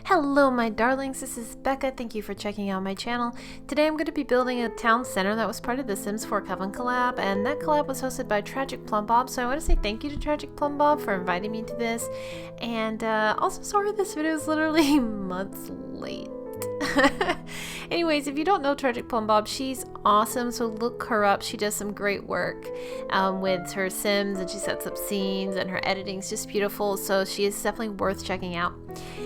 Hello my darlings, this is Becca. Thank you for checking out my channel. Today I'm going to be building a town center that was part of the Sims 4 Coven Collab, and that collab was hosted by Tragic Plumbob, so I want to say thank you to Tragic Plumbob for inviting me to this, and also sorry this video is literally months late. Anyways, if you don't know Tragic Plumbob, she's awesome, so look her up. She does some great work with her Sims, and she sets up scenes, and her editing is just beautiful, so she is definitely worth checking out.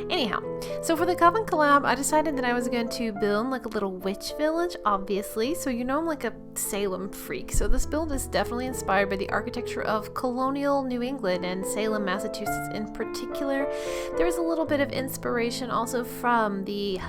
Anyhow, so for the Coven Collab, I decided that I was going to build like a little witch village, obviously, so you know I'm like a Salem freak, so this build is definitely inspired by the architecture of colonial New England and Salem, Massachusetts in particular. There's a little bit of inspiration also from the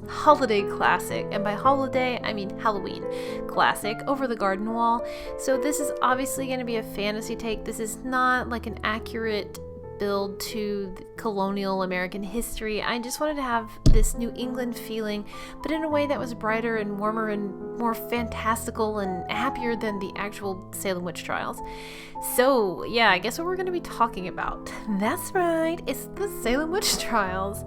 holiday classic, and by holiday I mean Halloween classic, Over the Garden Wall. So this is obviously going to be a fantasy take. This is not like an accurate build to colonial American history. I just wanted to have this New England feeling, but in a way that was brighter and warmer and more fantastical and happier than the actual Salem Witch Trials. So yeah, I guess what we're going to be talking about, that's right, it's the Salem Witch Trials.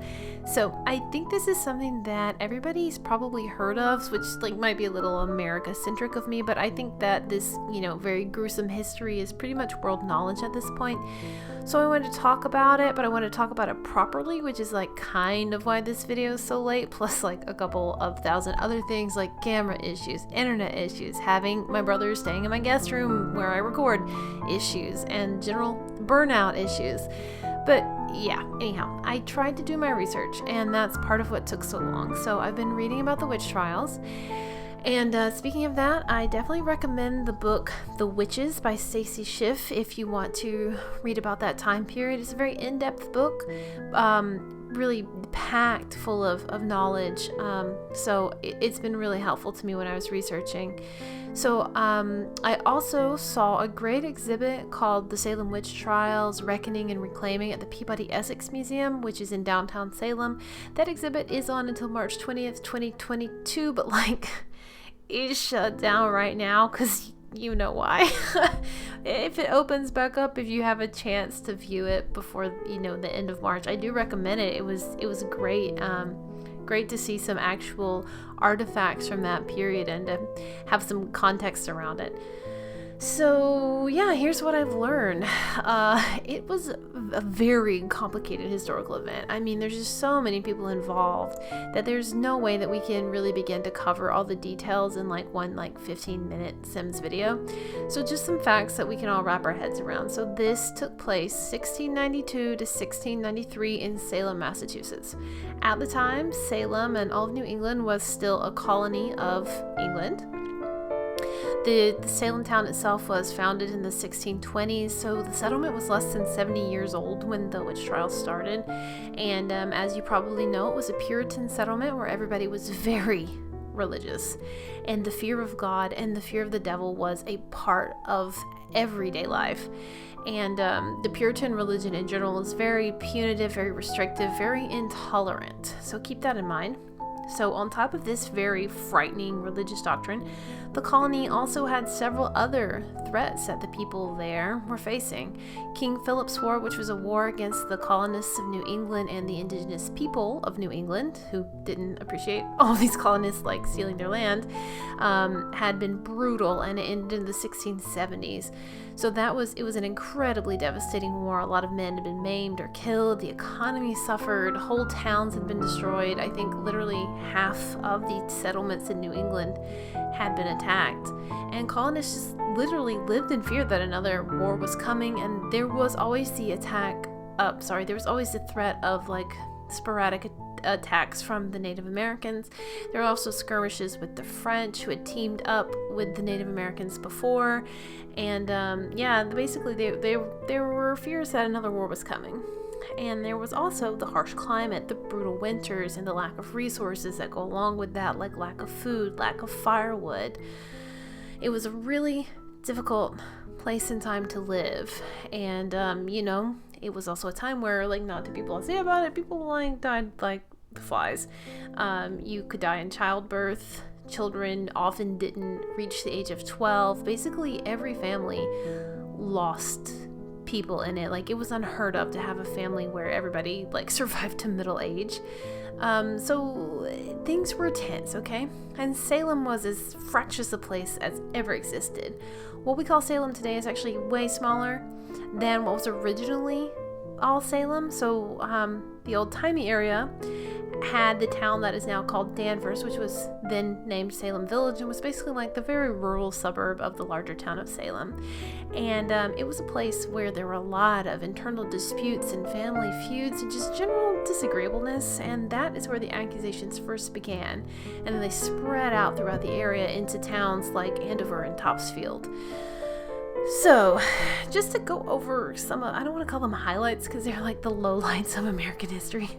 So I think this is something that everybody's probably heard of, which like might be a little America-centric of me, but I think that this, you know, very gruesome history is pretty much world knowledge at this point. So I wanted to talk about it, but I wanted to talk about it properly, which is like kind of why this video is so late, plus like a couple of thousand other things like camera issues, internet issues, having my brother staying in my guest room where I record issues, and general burnout issues. But yeah, anyhow, I tried to do my research, and that's part of what took so long. So I've been reading about the witch trials. And speaking of that, I definitely recommend the book The Witches by Stacy Schiff if you want to read about that time period. It's a very in-depth book, really packed full of knowledge. So it's been really helpful to me when I was researching. So I also saw a great exhibit called The Salem Witch Trials, Reckoning and Reclaiming at the Peabody Essex Museum, which is in downtown Salem. That exhibit is on until March 20th, 2022, but like it's shut down right now because you know why. If it opens back up, if you have a chance to view it before, you know, the end of March, I do recommend it. It was great. Great to see some actual artifacts from that period and to have some context around it. So yeah, here's what I've learned. It was a very complicated historical event. I mean, there's just so many people involved that there's no way that we can really begin to cover all the details in like one 15-minute Sims video. So just some facts that we can all wrap our heads around. So this took place 1692 to 1693 in Salem, Massachusetts. At the time, Salem and all of New England was still a colony of England. The Salem town itself was founded in the 1620s, so the settlement was less than 70 years old when the witch trials started. And as you probably know, it was a Puritan settlement where everybody was very religious, and the fear of God and the fear of the devil was a part of everyday life. And the Puritan religion in general is very punitive, very restrictive, very intolerant, so keep that in mind. So on top of this very frightening religious doctrine, the colony also had several other threats that the people there were facing. King Philip's War, which was a war against the colonists of New England and the indigenous people of New England, who didn't appreciate all these colonists like stealing their land, had been brutal, and it ended in the 1670s. So it was an incredibly devastating war. A lot of men had been maimed or killed. The economy suffered. Whole towns had been destroyed. I think literally half of the settlements in New England had been attacked. And colonists just literally lived in fear that another war was coming, and there was always the there was always the threat of like sporadic attacks from the Native Americans. There were also skirmishes with the French, who had teamed up with the Native Americans before, and basically there were fears that another war was coming. And there was also the harsh climate, the brutal winters, and the lack of resources that go along with that, like lack of food, lack of firewood. It was a really difficult place and time to live, and it was also a time where, like, not that people say about it, people like died like flies. You could die in childbirth. Children often didn't reach the age of 12. Basically, every family lost people in it. Like, it was unheard of to have a family where everybody like survived to middle age. So things were tense, okay? And Salem was as fractious a place as ever existed. What we call Salem today is actually way smaller than what was originally all Salem. So the old-timey area had the town that is now called Danvers, which was then named Salem Village, and was basically like the very rural suburb of the larger town of Salem. And it was a place where there were a lot of internal disputes and family feuds and just general disagreeableness, and that is where the accusations first began. And then they spread out throughout the area into towns like Andover and Topsfield. So, just to go over some of, I don't want to call them highlights because they're like the lowlights of American history.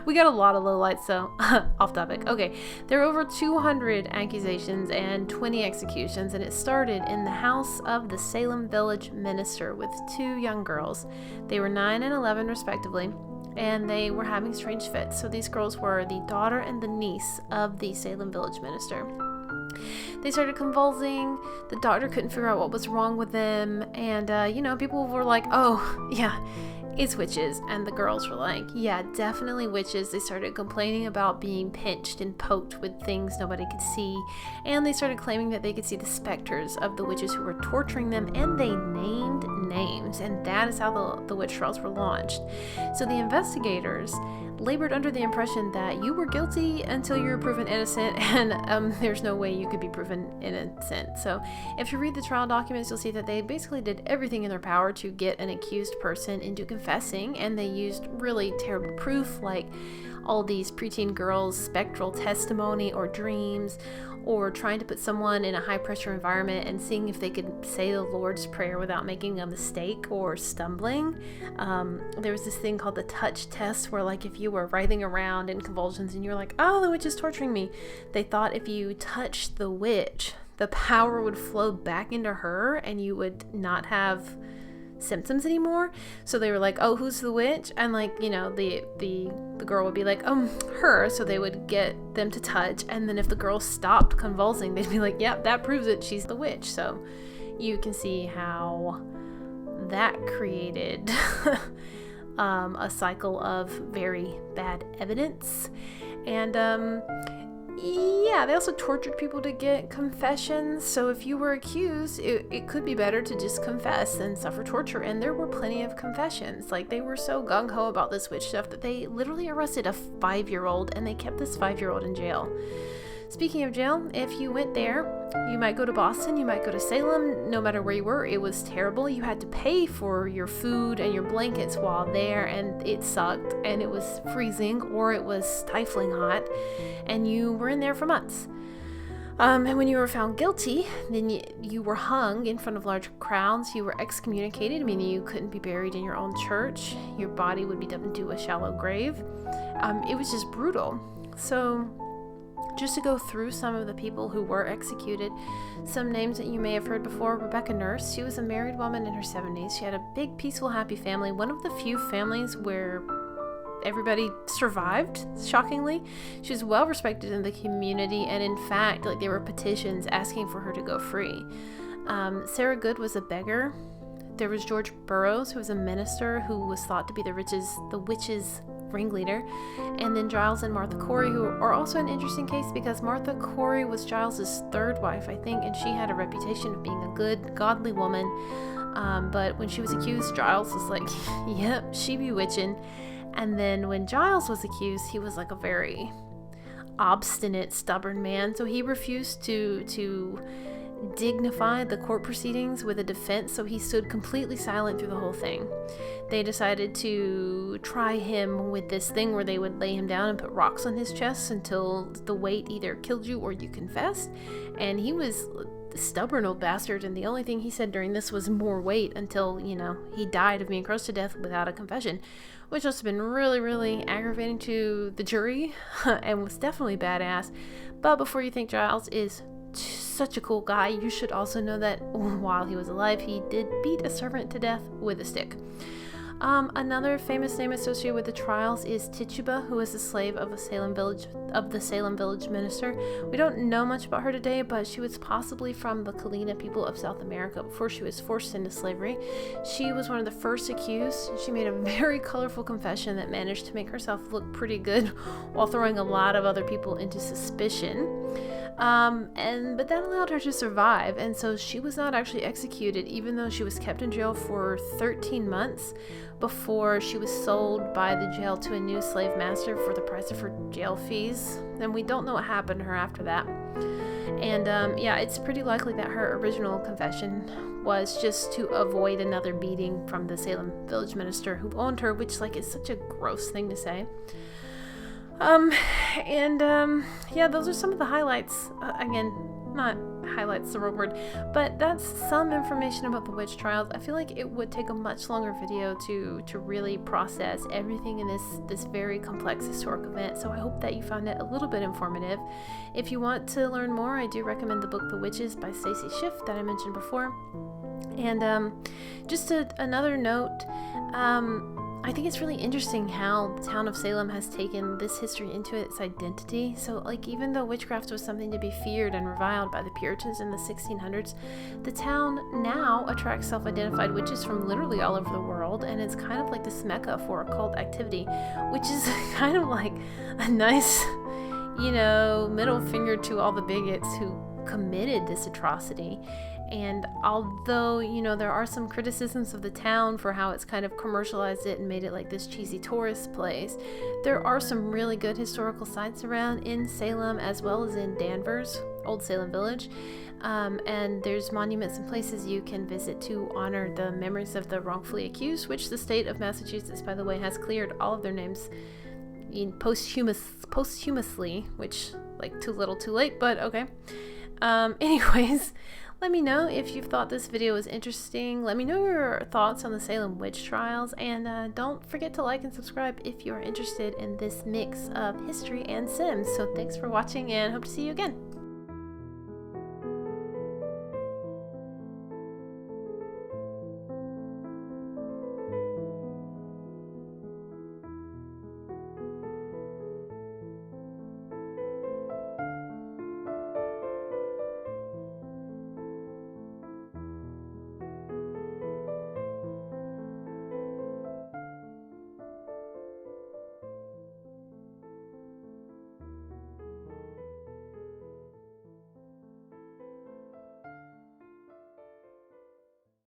We got a lot of lowlights, so off topic. Okay, there were over 200 accusations and 20 executions, and it started in the house of the Salem Village minister with 2 young girls. They were 9 and 11 respectively, and they were having strange fits. So these girls were the daughter and the niece of the Salem Village minister. They started convulsing. The doctor couldn't figure out what was wrong with them, and people were like, oh yeah, it's witches. And the girls were like, yeah, definitely witches. They started complaining about being pinched and poked with things nobody could see, and they started claiming that they could see the specters of the witches who were torturing them, and they named names, and that is how the witch trials were launched. So the investigators labored under the impression that you were guilty until you were proven innocent, and there's no way you could be proven innocent. So if you read the trial documents, you'll see that they basically did everything in their power to get an accused person into confessing, and they used really terrible proof, like all these preteen girls' spectral testimony or dreams, or trying to put someone in a high-pressure environment and seeing if they could say the Lord's Prayer without making a mistake or stumbling. There was this thing called the touch test, where like if you were writhing around in convulsions and you're like, oh, the witch is torturing me, they thought if you touched the witch, the power would flow back into her and you would not have symptoms anymore. So they were like, oh, who's the witch? And like, the girl would be like, her. So they would get them to touch, and then if the girl stopped convulsing, they'd be like, yep, that proves it, she's the witch. So you can see how that created a cycle of very bad evidence. And they also tortured people to get confessions. So if you were accused, it could be better to just confess than suffer torture. And there were plenty of confessions. Like, they were so gung-ho about this witch stuff that they literally arrested a 5-year-old, and they kept this 5-year-old in jail. Speaking of jail, if you went there, you might go to Boston, you might go to Salem. No matter where you were, it was terrible. You had to pay for your food and your blankets while there, and it sucked, and it was freezing, or it was stifling hot, and you were in there for months. And when you were found guilty, then you were hung in front of large crowds. You were excommunicated, meaning you couldn't be buried in your own church. Your body would be dumped into a shallow grave. It was just brutal. So just to go through some of the people who were executed, some names that you may have heard before: Rebecca Nurse. She was a married woman in her 70s. She had a big, peaceful, happy family. One of the few families where everybody survived, shockingly. She was well respected in the community, and in fact, like, there were petitions asking for her to go free. Sarah Good was a beggar. There was George Burroughs, who was a minister who was thought to be the witches' ringleader. And then Giles and Martha Corey, who are also an interesting case because Martha Corey was Giles's 3rd wife, I think, and she had a reputation of being a good, godly woman. But when she was accused, Giles was like, yep, she be witching. And then when Giles was accused, he was like a very obstinate, stubborn man. So he refused to dignify the court proceedings with a defense, so he stood completely silent through the whole thing. They decided to try him with this thing where they would lay him down and put rocks on his chest until the weight either killed you or you confessed. And he was a stubborn old bastard, and the only thing he said during this was more weight until, he died of being crushed to death without a confession, which must have been really, really aggravating to the jury and was definitely badass. But before you think Giles is such a cool guy, you should also know that while he was alive, he did beat a servant to death with a stick. Another famous name associated with the trials is Tituba, who was a slave of the Salem village minister. We don't know much about her today, but she was possibly from the Kalina people of South America before she was forced into slavery. She was one of the first accused. She made a very colorful confession that managed to make herself look pretty good while throwing a lot of other people into suspicion. But that allowed her to survive, and so she was not actually executed, even though she was kept in jail for 13 months before she was sold by the jail to a new slave master for the price of her jail fees. And we don't know what happened to her after that. And yeah, it's pretty likely that her original confession was just to avoid another beating from the Salem village minister who owned her, which is such a gross thing to say. Yeah, those are some of the highlights. Again, not highlights the wrong word, but that's some information about the witch trials. I feel like it would take a much longer video to really process everything in this very complex historic event, so I hope that you found it a little bit informative. If you want to learn more, I do recommend the book The Witches by Stacey Schiff that I mentioned before. And just another note, I think it's really interesting how the town of Salem has taken this history into its identity. So, even though witchcraft was something to be feared and reviled by the Puritans in the 1600s, the town now attracts self-identified witches from literally all over the world, and it's kind of like this mecca for occult activity, which is kind of like a nice, middle finger to all the bigots who committed this atrocity. And although, there are some criticisms of the town for how it's kind of commercialized it and made it like this cheesy tourist place, there are some really good historical sites around in Salem as well as in Danvers, Old Salem Village. And there's monuments and places you can visit to honor the memories of the wrongfully accused, which the state of Massachusetts, by the way, has cleared all of their names posthumously, which, too little too late, but okay. Anyways, let me know if you thought this video was interesting. Let me know your thoughts on the Salem Witch Trials, and don't forget to like and subscribe if you are interested in this mix of history and Sims. So thanks for watching, and hope to see you again.